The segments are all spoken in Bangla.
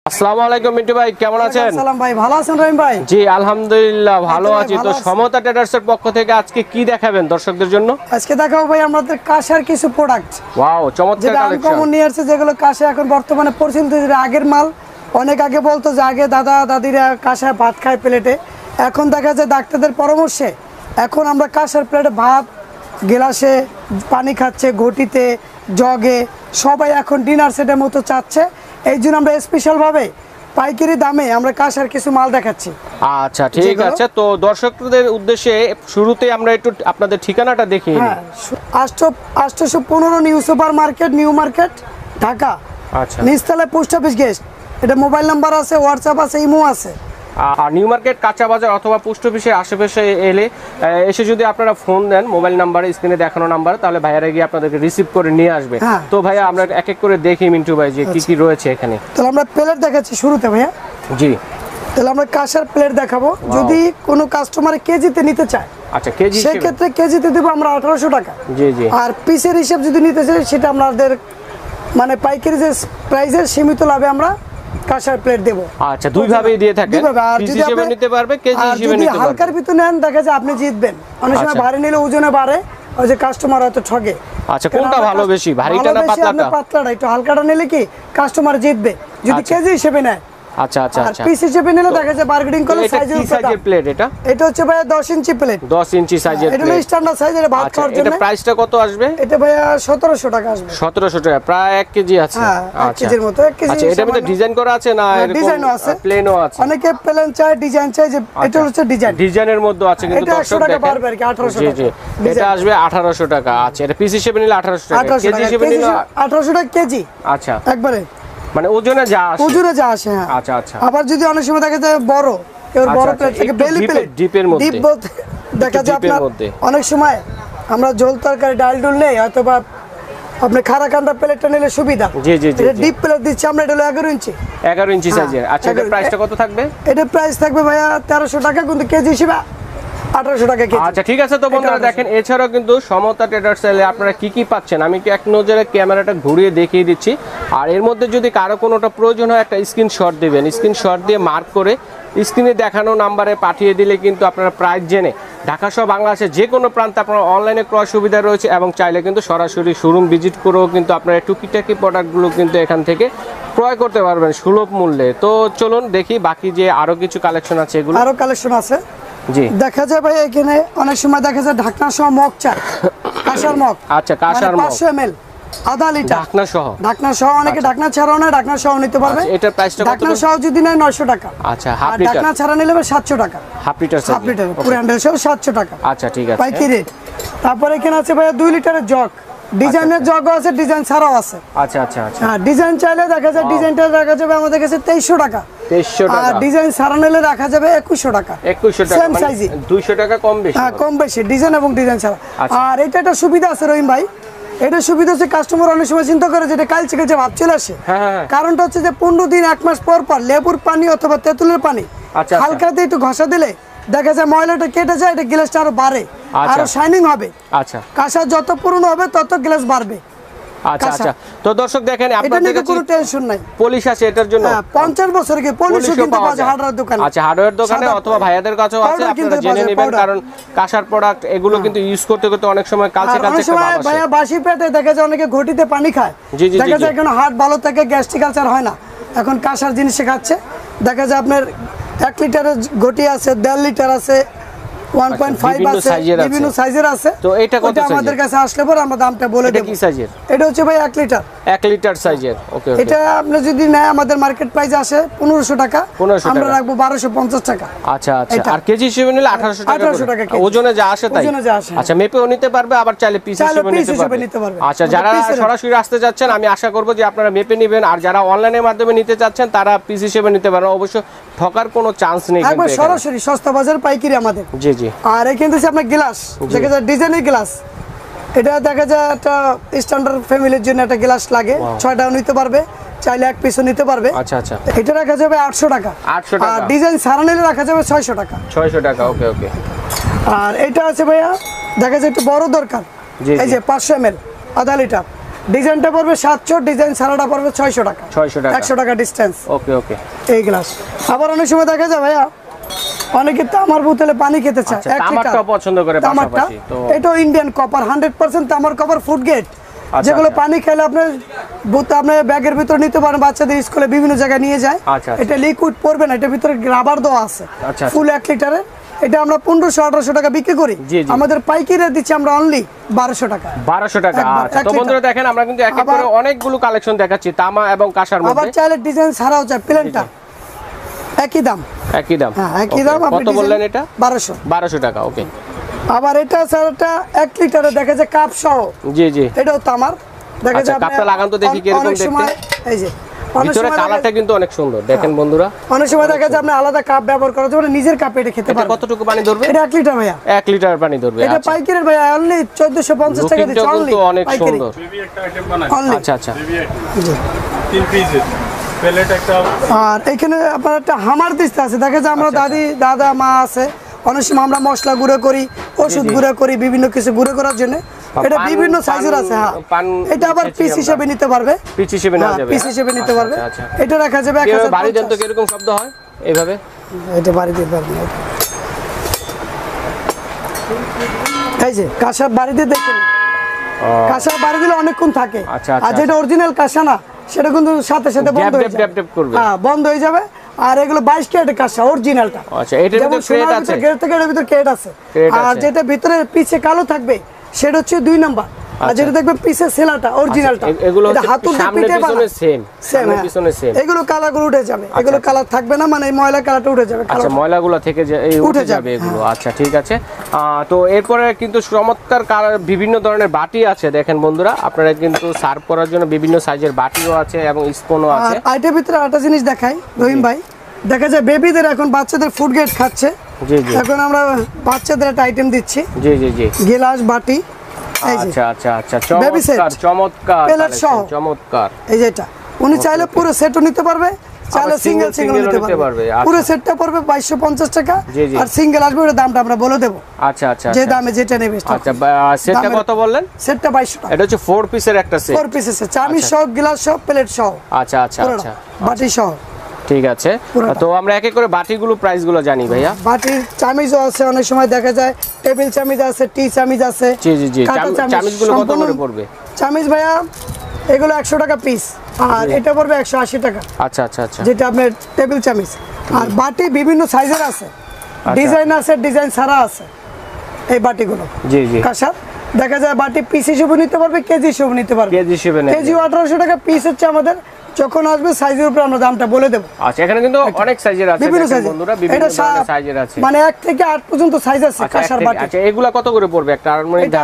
আসসালামু আলাইকুম মিন্টু ভাই, কেমন আছেন? আসসালাম ভাই, ভালো আছেন রহিম ভাই? জি আলহামদুলিল্লাহ ভালো আছি। তো সমতা ট্রেডার্সের পক্ষ থেকে আজকে কি দেখাবেন দর্শকদের জন্য? আজকে দেখাবো ভাই আমাদের কাঁসার কিছু প্রোডাক্ট। ওয়াও, চমৎকার কালেকশন। যেটা নিয়ে আসছে, যেগুলো কাঁসা এখন বর্তমানে পরিচিত, যেটা আগের মাল। অনেক আগে বলতো যে আগে দাদা দাদিরা কাঁসায় ভাত খায় প্লেটে, এখন দেখা যায় ডাক্তারদের পরামর্শে এখন আমরা কাঁসার প্লেটে ভাত, গ্লাসে পানি খাচ্ছে, ঘটিতে, জগে, সবাই এখন ডিনার সেটের মতো চাচ্ছে। এই জন্য আমরা স্পেশালভাবে পাইকারি দামে আমরা কাঁসার কিছু মাল দেখাচ্ছি। আচ্ছা ঠিক আছে, তো দর্শকদের উদ্দেশ্যে শুরুতেই আমরা একটু আপনাদের ঠিকানাটা দেখিয়ে নিই। 815 new super market, new market, Dhaka. আচ্ছা, নিচতলায় পোস্ট অফিস গেস্ট। এটা মোবাইল নাম্বার আছে, হোয়াটসঅ্যাপ আছে, ইমো আছে। আর নিউ মার্কেট, কাঁচা বাজার অথবা পোস্ট অফিসের আশেপাশে এসে যদি আপনারা ফোন দেন মোবাইল নাম্বারে, স্ক্রিনে দেখানো নাম্বার, তাহলে ভাইয়ারা গিয়ে আপনাদেরকে রিসিভ করে নিয়ে আসবে। তো ভাইয়া আমরা এক এক করে দেখি মিন্টু ভাই যে কি কি রয়েছে এখানে। তাহলে আমরা প্লেট দেখাচ্ছি শুরুতে ভাইয়া। জি, তাহলে আমরা কাঁসার প্লেট দেখাবো। যদি কোনো কাস্টমার কেজিতে নিতে চায়, আচ্ছা কেজি, সেই ক্ষেত্রে কেজিতে দেবো আমরা 1800 টাকা। জি জি। আর পিসের হিসাব যদি নিতে চাই, সেটা আমাদের মানে পাইকারি যে প্রাইসের সীমিত লাভে আমরা কাঁসার প্লেট দেব। আচ্ছা, দুই ভাবেই দিয়ে থাকেন। আর যদি আপনি নিতে পারবে, কেজি হিসেবে নিতে পারবে। হালকার ভিতর নেন, দেখা যায় আপনি জিতবেন। অনেক সময় ভারী নিলে ওজনে বাড়ে, ওই যে কাস্টমার হয়তো ঠগে। আচ্ছা, কোনটা ভালো বেশি, ভারীটা না পাতলাটা? পাতলাটা, একটু হালকাটা নিলে কি কাস্টমার জিতবে যদি কেজি হিসেবে নেয়। আচ্ছা আচ্ছা আচ্ছা, পিস হিসেবে নিলে দেখা যায় বার্গেনিং করলে সাইজের প্লেট। এটা হচ্ছে ভাই 10 ইঞ্চি প্লেট, 10 ইঞ্চি সাইজের প্লেট। এটা স্ট্যান্ডার্ড সাইজের ভাত খাওয়ার জন্য। এটা প্রাইসটা কত আসবে? এটা ভাইয়া 1700 টাকা আসবে। 1700 টাকা, প্রায় 1 কেজি আছে। আচ্ছা, 1 কেজির মতো। 1 কেজি। আচ্ছা, এটা মধ্যে ডিজাইন করা আছে না এরকম? ডিজাইনও আছে, প্লেনও আছে। অনেকে প্লেন চায়, ডিজাইন চায়, যে এটা হচ্ছে ডিজাইন। ডিজাইনের মধ্যে আছে কিন্তু দর্শক দেখেন। এটা 100 টাকা পারবে আর কি, 1800 টাকা। জি জি, এটা আসবে 1800 টাকা। আচ্ছা, এটা পিস হিসেবে নিলে 1800 টাকা, কেজি হিসেবে নিলে 1800 টাকা কেজি। আচ্ছা, একবারে মানে ওজনে যা আসে। ওজনে যা আসে, হ্যাঁ। আচ্ছা আচ্ছা। আবার যদি অনেক সময় দেখা যায় বড়, কেউ বড় প্লেট থেকে বেলি প্লেট, ডিপের মধ্যে, ডিপ দেখা যায় আপনার অনেক সময় আমরা ঝোল তরকারি ডাল ডুল নেই, হয়তো বা আপনি খাড়া কান্দা প্লেটটা নিলে সুবিধা। জি জি জি, এটা ডিপ প্লেট দিচ্ছি আমরা, এটা হলো 11 ইঞ্চি। 11 ইঞ্চি সাইজের। আচ্ছা, এটার প্রাইসটা কত থাকবে? এটার প্রাইস থাকবে ভাইয়া 1300 টাকা, কিন্তু কেজি হিসেবে 1800 টাকা কেজি। আচ্ছা ঠিক আছে। তো বন্ধুরা দেখেন, এছাড়াও কিন্তু সমতা ট্রেডার্স এলে আপনারা কি কি পাচ্ছেন আমি একটু এক নজরে ক্যামেরাটা ঘুরিয়ে দেখিয়ে দিচ্ছি। আর এর মধ্যে যদি কারো কোনোটা প্রয়োজন হয়, একটা স্ক্রিনশট দিবেন, স্ক্রিনশট দিয়ে মার্ক করে স্ক্রিনে দেখানো নাম্বারে পাঠিয়ে দিলে কিন্তু আপনারা প্রাইস জেনে ঢাকা সহ বাংলাদেশের যে কোনো প্রান্তে আপনারা অনলাইনে ক্রয় সুবিধা রয়েছে, এবং চাইলে কিন্তু সরাসরি শোরুম ভিজিট করেও কিন্তু আপনারা টুকিটাকি প্রোডাক্টগুলো কিন্তু এখান থেকে ক্রয় করতে পারবেন সুলভ মূল্যে। তো চলুন দেখি বাকি যে আরও কিছু কালেকশন আছে, এগুলো আরও কালেকশন আছে। জি, দেখা যায় ভাই এখানে অনেক সময় দেখা যায় ঢাকনা সহ মগ চাই, কাঁসার মগ। আচ্ছা, কাঁসার মগ 500 ml, আধা লিটার, ঢাকনা সহ। অনেকে ঢাকনা ছাড়াও না, ঢাকনা সহ নিতে পারবে। এটার প্রাইসটা কত? ঢাকনা সহ যদি নেয় 900 টাকা। আচ্ছা, হাফ লিটার। ঢাকনা ছাড়া নিলে 700 টাকা। হাফ লিটার পুরো হ্যান্ডেল সহ 700 টাকা। আচ্ছা ঠিক আছে, পাইকারি রেট। তারপর এখানে আছে ভাই 2 লিটারের জগ, ডিজাইনের জগও আছে, ডিজাইন ছাড়াও আছে। আচ্ছা আচ্ছা আচ্ছা। হ্যাঁ, ডিজাইন চাইলে দেখা যায় ডিজাইনটা রাখা যাবে আমাদের কাছে 2300 টাকা। 2300 টাকা। আর ডিজাইন ছাড়া নিলে রাখা যাবে 2100 টাকা। 2100 টাকা, সেম সাইজে 200 টাকা কম বেশি। হ্যাঁ, কম বেশি ডিজাইন এবং ডিজাইন ছাড়া। আর এটা একটা সুবিধা আছে রহিম ভাই, এটা সুবিধা হচ্ছে কাস্টমার অনেক সময় চিন্তা করে যেটা কালচে কালচে ভাব চলে আসে। কারণটা হচ্ছে যে 15 দিন 1 মাস পর পর লেবুর পানি অথবা তেঁতুলের পানি হালকা দিয়ে একটু ঘষা দিলে দেখা যায় ময়লাটা কেটে যায়, এটা গ্লাসটা আরো বাড়ে, আরো শাইনিং হবে। আচ্ছা, কাঁসা যত পুরনো হবে তত গ্লাস বাড়বে। আচ্ছা আচ্ছা। তো দর্শক দেখেন, আপনাদের কাছে কোনো টেনশন নাই, পলিশ আছে এটার জন্য। 50 বছর কি পলিশ কিনতে পাওয়া যায় হার্ডওয়্যার দোকানে। আচ্ছা, হার্ডওয়্যার দোকানে অথবা ভাইয়াদের কাছেও আছে, আপনারা জেনে নেবেন। কারণ কাঁসার প্রোডাক্ট এগুলো কিন্তু ইউজ করতে করতে অনেক সময় কালচে কালচে একটা ভাব আসে। ভাইয়া বাসি পেটে দেখা যায় অনেকে ঘটিতে পানি খায়, দেখা যায় কোনো হার্ট ভালো থাকে, গ্যাস্ট্রিক আলসার হয় না, এখন কাঁসার জিনিস খাচ্ছে। দেখা যায় আপনার 1 লিটারের ঘটি আছে, 1.5 লিটার আছে, 1.5 আছে, বিভিন্ন সাইজের আছে। তো এটা কত সাইজের? আমাদের কাছে আসলে পরে আমরা দামটা বলে দেব। কি সাইজের? এটা হচ্ছে ভাই 1 লিটার। 1 লিটার সাইজের। ওকে, এটা আপনি যদি নেয় আমাদের মার্কেট প্রাইস আসে 1500 টাকা, আমরা রাখবো 1250 টাকা। আচ্ছা আচ্ছা। আর কেজি হিসেবে নিলে 1800 টাকা। 1800 টাকা কেজি, ওজনে যা আসে তাই। ওজনে যা আসে। আচ্ছা, মেপেও নিতে পারবে, আবার চাইলে পিস হিসেবে নিতে পারবে। আচ্ছা, যারা সরাসরি আসতে যাচ্ছেন আমি আশা করব যে আপনারা মেপে নেবেন, আর যারা অনলাইনের মাধ্যমে নিতে চাচ্ছেন তারা পিস হিসেবে নিতে পারবেন। অবশ্য ঠকার কোনো চান্স নেই, একবার সরাসরি সস্তা বাজার পাইকারি আমাদের। জি জি। আর এখানে আছে আপনার গ্লাস, দেখা যায় ডিজাইনের গ্লাস। এটা দেখা যায় একটা স্ট্যান্ডার্ড ফ্যামিলির জন্য একটা গ্লাস লাগে, 6টাও নিতে পারবে, চাইলে 1 পিসও নিতে পারবে। আচ্ছা আচ্ছা। এটা রাখা যাবে 800 টাকা। 800 টাকা। আর ডিজাইন ছাড়া নিলে রাখা যাবে 600 টাকা। 600 টাকা। ওকে ওকে। আর এটা আছে ভাইয়া, দেখা যায় একটু বড় দরকার, এই যে 500 ml, আধা লিটার। ডিজাইনটা পড়বে 700, ডিজাইন ছাড়াটা পড়বে 600 টাকা। 600 টাকা, 100 টাকা ডিসটেন্স। ওকে ওকে। এই গ্লাস আবার অনেক সময় দেখা যায় ভাইয়া অনেকে তামার বোতলে পানি খেতে চায়, আচ্ছা, তামারটা পছন্দ করে পাশাপাশি তো এটা ইন্ডিয়ান কপার 100% তামার কপার ফুড গ্রেড, যেগুলো পানি খেলে আপনার ব্যাগের ভিতরে নিতে পারেন, বাচ্চাদের স্কুলে বিভিন্ন জায়গায় নিয়ে যায়। এটা লিকুইড পড়বে না, এটার ভিতরে রাবার দেওয়া আছে ফুল 1 লিটারের। এটা আমরা 1500-1800 টাকা বিক্রি করি, আমাদের পাইকারি রেট দিচ্ছি আমরা অনলি 1200 টাকা। 1200 টাকা। আচ্ছা, তো বন্ধুরা দেখেন আমরা কিন্তু এক এক করে অনেকগুলো কালেকশন দেখাচ্ছি তামা এবং কাঁসার মধ্যে। আবার চাইলে ডিজাইন ছাড়াও চাই, প্লেনটা একই দাম। একই দাম, হ্যাঁ একই দাম। কত বললেন এটা? 1200 টাকা, ওকে। আবার এটা ছাড়াটা 1 লিটারে দেখা যায় কাপ সহ। জি জি, এটাও তামার। দেখা যায় কাপটা লাগান তো দেখি কি রকম দেখতে। এই যে ভিতরে কালারটা কিন্তু অনেক সুন্দর, দেখেন বন্ধুরা। অনেক সময় দেখা যায় আপনি আলাদা কাপ ব্যবহার করা যাবে, নিজের কাপে এটা খেতে পারবেন। কতটুকু পানি ধরবে? এটা 1 লিটার ভাইয়া। 1 লিটার পানি ধরবে। এটা পাইকারি ভাইয়া অনলি 1450 টাকা দিচ্ছি অনলি। অনেক সুন্দর। বেবি একটা আইটেম বানাই। আচ্ছা আচ্ছা, বেবি আইটেম 3 পিসের প্লেট একটা। আর এখানে আপনার একটা হামার দিস্তা আছে, দেখা যায় আমরা দাদা মা আছে, অনেক সময় আমরা মশলা গুঁড়ো করি, ওষুধ গুঁড়ো করি, বিভিন্ন কিছু গুঁড়ো করার জন্য। এটা বিভিন্ন সাইজের আছে। হ্যাঁ, এটা আবার পিস হিসেবে নিতে পারবে, পিস হিসেবে নেওয়া যাবে, পিস হিসেবে নিতে পারবে। এটা রাখা যাবে 1000। বাড়ি দেন তো কি রকম শব্দ হয় এইভাবে? এটা বাড়ি দিতে পারবে। এই যে কাঁসা বাড়ি দিয়ে দেখেন, কাঁসা বাড়ি দিলে অনেকক্ষণ থাকে। আর যেটা অরিজিনাল কাঁসা না, সেটা কিন্তু সাথে সাথে বন্ধ হয়ে যাবে। হ্যাঁ, বন্ধ হয়ে যাবে। আর এগুলো 22 ক্যারেটের কাঁসা অরিজিনালটা। আচ্ছা, এটার ভিতরে ক্রেট আছে, এর ভিতরে ক্রেট আছে। আর যেটা ভিতরে পিছে কালো থাকবে সেটা হচ্ছে 2 নাম্বার। আর যেটা দেখবে পিছে সেলাটা অরিজিনালটা, এটা হাতুড় দিয়ে পিঠে বানায় সেম। পিছনে সেম। এগুলো কালারগুলো উঠে যাবে, এগুলো কালার থাকবে না, মানে ময়লা কালারটা উঠে যাবে। আচ্ছা, ময়লাগুলো থেকে উঠে যাবে এগুলো। আচ্ছা ঠিক আছে। তো এরপরে কিন্তু চমৎকার কালার বিভিন্ন ধরনের বাটি আছে, দেখেন বন্ধুরা। আপনারা কিন্তু সার্ভ করার জন্য বিভিন্ন সাইজের বাটিও আছে এবং স্পুনও আছে। আর আইটের ভিতরে একটা জিনিস দেখাই রহিম ভাই, দেখা যায় বেবিদের এখন বাচ্চাদের ফুড গ্রেড খাচ্ছে। জি জি, এখন আমরা বাচ্চাদের একটা আইটেম দিচ্ছি। জি জি জি, গ্লাস বাটি। আচ্ছা আচ্ছা আচ্ছা, চমৎকার চমৎকার চমৎকার। এই যেটা উনি চাইলে পুরো সেটও নিতে পারবে, চাইলে সিঙ্গেল নিতে পারবে। পুরো সেটটা পড়বে 2250 টাকা, আর সিঙ্গেল আসবে ওর দামটা আমরা বলে দেব। আচ্ছা আচ্ছা, যে দামে যেটা নেবে। আচ্ছা, সেটটা কত বললেন? সেটটা 2200 টাকা। এটা হচ্ছে 4 পিসের একটা সেট। 4 পিসের সেট, চামচ সহ, গ্লাস সহ, প্লেট সহ। আচ্ছা আচ্ছা আচ্ছা, বাটি সহ। ঠিক আছে, তো আমরা এক এক করে বাটিগুলো প্রাইসগুলো জানি ভাইয়া। বাটির চামচও আছে, অনেক সময় দেখা যায় টেবিল চামচ আছে, টি চামচ আছে। জি জি জি, চামচগুলো কত করে পড়বে? চামচ ভাইয়া এগুলো 100 টাকা পিস, আর এটা পড়বে 180 টাকা। আচ্ছা আচ্ছা আচ্ছা, যেটা আপনার টেবিল চামচ। আর বাটি বিভিন্ন সাইজের আছে, ডিজাইন আছে, ডিজাইন ছাড়া আছে এই বাটিগুলো। জি জি, কাঁসার দেখা যায় বাটি পিস হিসেবে নিতে পারবে, কেজি হিসেবে নিতে পারবে। কেজি হিসেবে কেজি 1800 টাকা পিস হচ্ছে আমাদের। যখন আসবে সাইজের উপর আমরা দামটা বলে দেব। আচ্ছা, এখানে কিন্তু অনেক সাইজের আছে বন্ধুরা, বিভিন্ন সাইজের আছে, মানে 1 থেকে 8 পর্যন্ত সাইজ আছে কাঁসার বাটি। আচ্ছা, এগুলা কত করে পড়বে একটা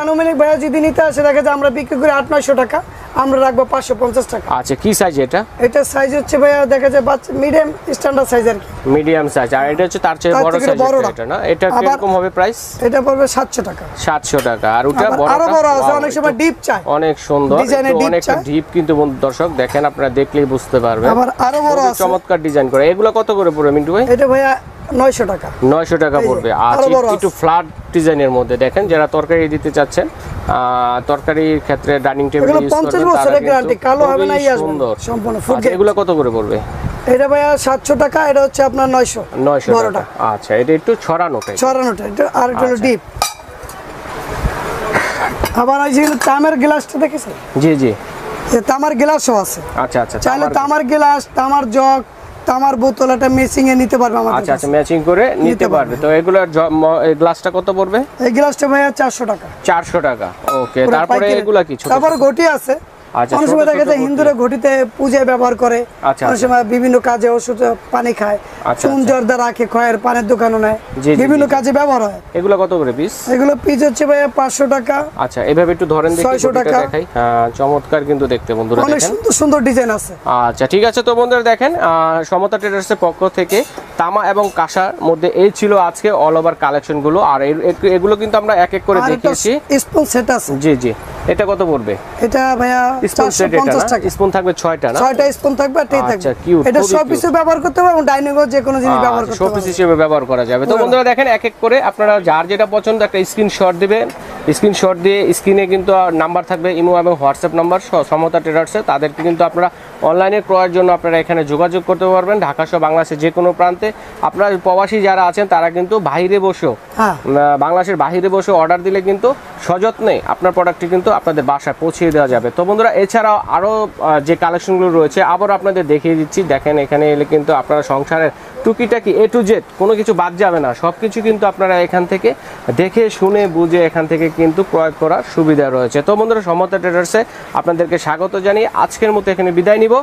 আনুমানিক ভাইয়া যদি নিতে আসে দেখা যায় আমরা বিক্রি করি 800-900 টাকা, আমরা রাখবো 550 টাকা। আচ্ছা, কি সাইজ এটা? এটা সাইজ হচ্ছে ভাইয়া দেখা যায় মিডিয়াম স্ট্যান্ডার্ড সাইজ আর কি, মিডিয়াম সাইজ। আর এটা হচ্ছে তার চেয়ে বড় সাইজ এটা না? এটা কিরকম হবে প্রাইস? এটা পড়বে 700 টাকা। 700 টাকা। আর ওটা আরো বড় আছে, অনেক সময় ডিপ চাই, অনেক সুন্দর অনেক ডিপ, কিন্তু দর্শক দেখেন, আপনারা দেখলেই বুঝতে পারবেন। আবার আরো বড় আছে, চমৎকার ডিজাইন করে। এগুলো কত করে পড়বে মিন্টু ভাই? এটা ভাইয়া 900 টাকা। 900 টাকা পড়বে। আচ্ছা, একটু ফ্ল্যাট ডিজাইনের মধ্যে দেখেন, যারা তরকারি দিতে চাচ্ছেন, তরকারির ক্ষেত্রে ডাইনিং টেবিল ইউজ করবেন, 50 বছরের গ্যারান্টি, কালো হবে না, সুন্দর সম্পূর্ণ ফুড গ্রেড। এগুলো কত করে পড়বে? এটা ভাইয়া 700 টাকা, এটা হচ্ছে আপনার 900 টাকা। আচ্ছা, এটা একটু ছড়ানোটা, এটা আর একটু ডিপ। আবার এই যে তামার গ্লাসটা দেখেছেন? জি জি, এই তামার গ্লাসও আছে। আচ্ছা আচ্ছা, চাইলে তামার গ্লাস, তামার জগ, তামার বোতল এটা ম্যাচিং এ নিতে পারবে আমাদের। আচ্ছা আচ্ছা, ম্যাচিং করে নিতে পারবে। তো এগুলোর এই গ্লাসটা কত পড়বে? এই গ্লাসটা ভাইয়া 400 টাকা। 400 টাকা, ওকে। তারপরে এগুলা কি ছোট? তারপর ঘটি আছে। আচ্ছা, অনেক সময় দেখা যায় হিন্দুরা ঘটিতে পূজায় ব্যবহার করে, অনেক সময় বিভিন্ন কাজে ওষুধ পানি খায়, চুন জর্দা রাখে, খয়ের পানের দোকানও নেয়, বিভিন্ন কাজে ব্যবহার হয়। এগুলো কত করে পিস? এগুলো পিস হচ্ছে ভাইয়া 500 টাকা। আচ্ছা, এভাবে একটু ধরেন দেখি, 600 টাকা দেখাই। হ্যাঁ, চমৎকার কিন্তু দেখতে বন্ধুরা, অনেক সুন্দর সুন্দর ডিজাইন আছে। আচ্ছা ঠিক আছে, তো বন্ধুরা দেখেন, সমতা ট্রেডার্সের পক্ষ থেকে তামা এবং কাঁসার মধ্যে এই ছিল আজকে অল ওভার কালেকশন গুলো। আর এগুলো কিন্তু আমরা এক এক করে দেখিয়েছি। স্পুন সেট আছে। জি জি, এটা কত পড়বে? এটা ভাইয়া 450 টাকা। স্পুন থাকবে 6টা না? 6টা স্পুন থাকবে, আর ট্রে থাকবে। আচ্ছা, কিউট। এটা সব কিছু ব্যবহার করতে পারবে, এবং ডাইনিং এ যে কোনো জিনিস ব্যবহার করতে পারবে, সব কিছু হিসেবে ব্যবহার করা যাবে। তো বন্ধুরা দেখেন, এক এক করে আপনারা যার যেটা পছন্দ একটা স্ক্রিনশট দিবেন, স্ক্রিনশট দিয়ে স্ক্রিনে কিন্তু নাম্বার থাকবে ইমো এবং হোয়াটসঅ্যাপ নাম্বার সমতা ট্রেডার্সে, তাদেরকে কিন্তু আপনারা অনলাইনে ক্রয়ের জন্য আপনারা এখানে যোগাযোগ করতে পারবেন। ঢাকা সহ বাংলাদেশের যে কোনো প্রান্তে আপনার প্রবাসী যারা আছেন তারা কিন্তু বাইরে বসেও হ্যাঁ বাংলাদেশের বাইরে বসে অর্ডার দিলে কিন্তু সযত্নে আপনার প্রোডাক্টটি কিন্তু আপনাদের বাসায় পৌঁছে দেওয়া যাবে। তো বন্ধুরা এছাড়াও আরও যে কালেকশনগুলো রয়েছে আবার আপনাদের দেখিয়ে দিচ্ছি। দেখেন এখানে এলে কিন্তু আপনারা সংসারের টুকিটাকি A to Z কোনো কিছু বাদ যাবে না, সব কিছু কিন্তু আপনারা এখান থেকে দেখে শুনে বুঝে এখান থেকে কিন্তু ক্রয় করার সুবিধা রয়েছে। তো বন্ধুরা সমতা ট্রেডার্সে আপনাদেরকে স্বাগত জানিয়ে আজকের মতো এখানে বিদায় নিব।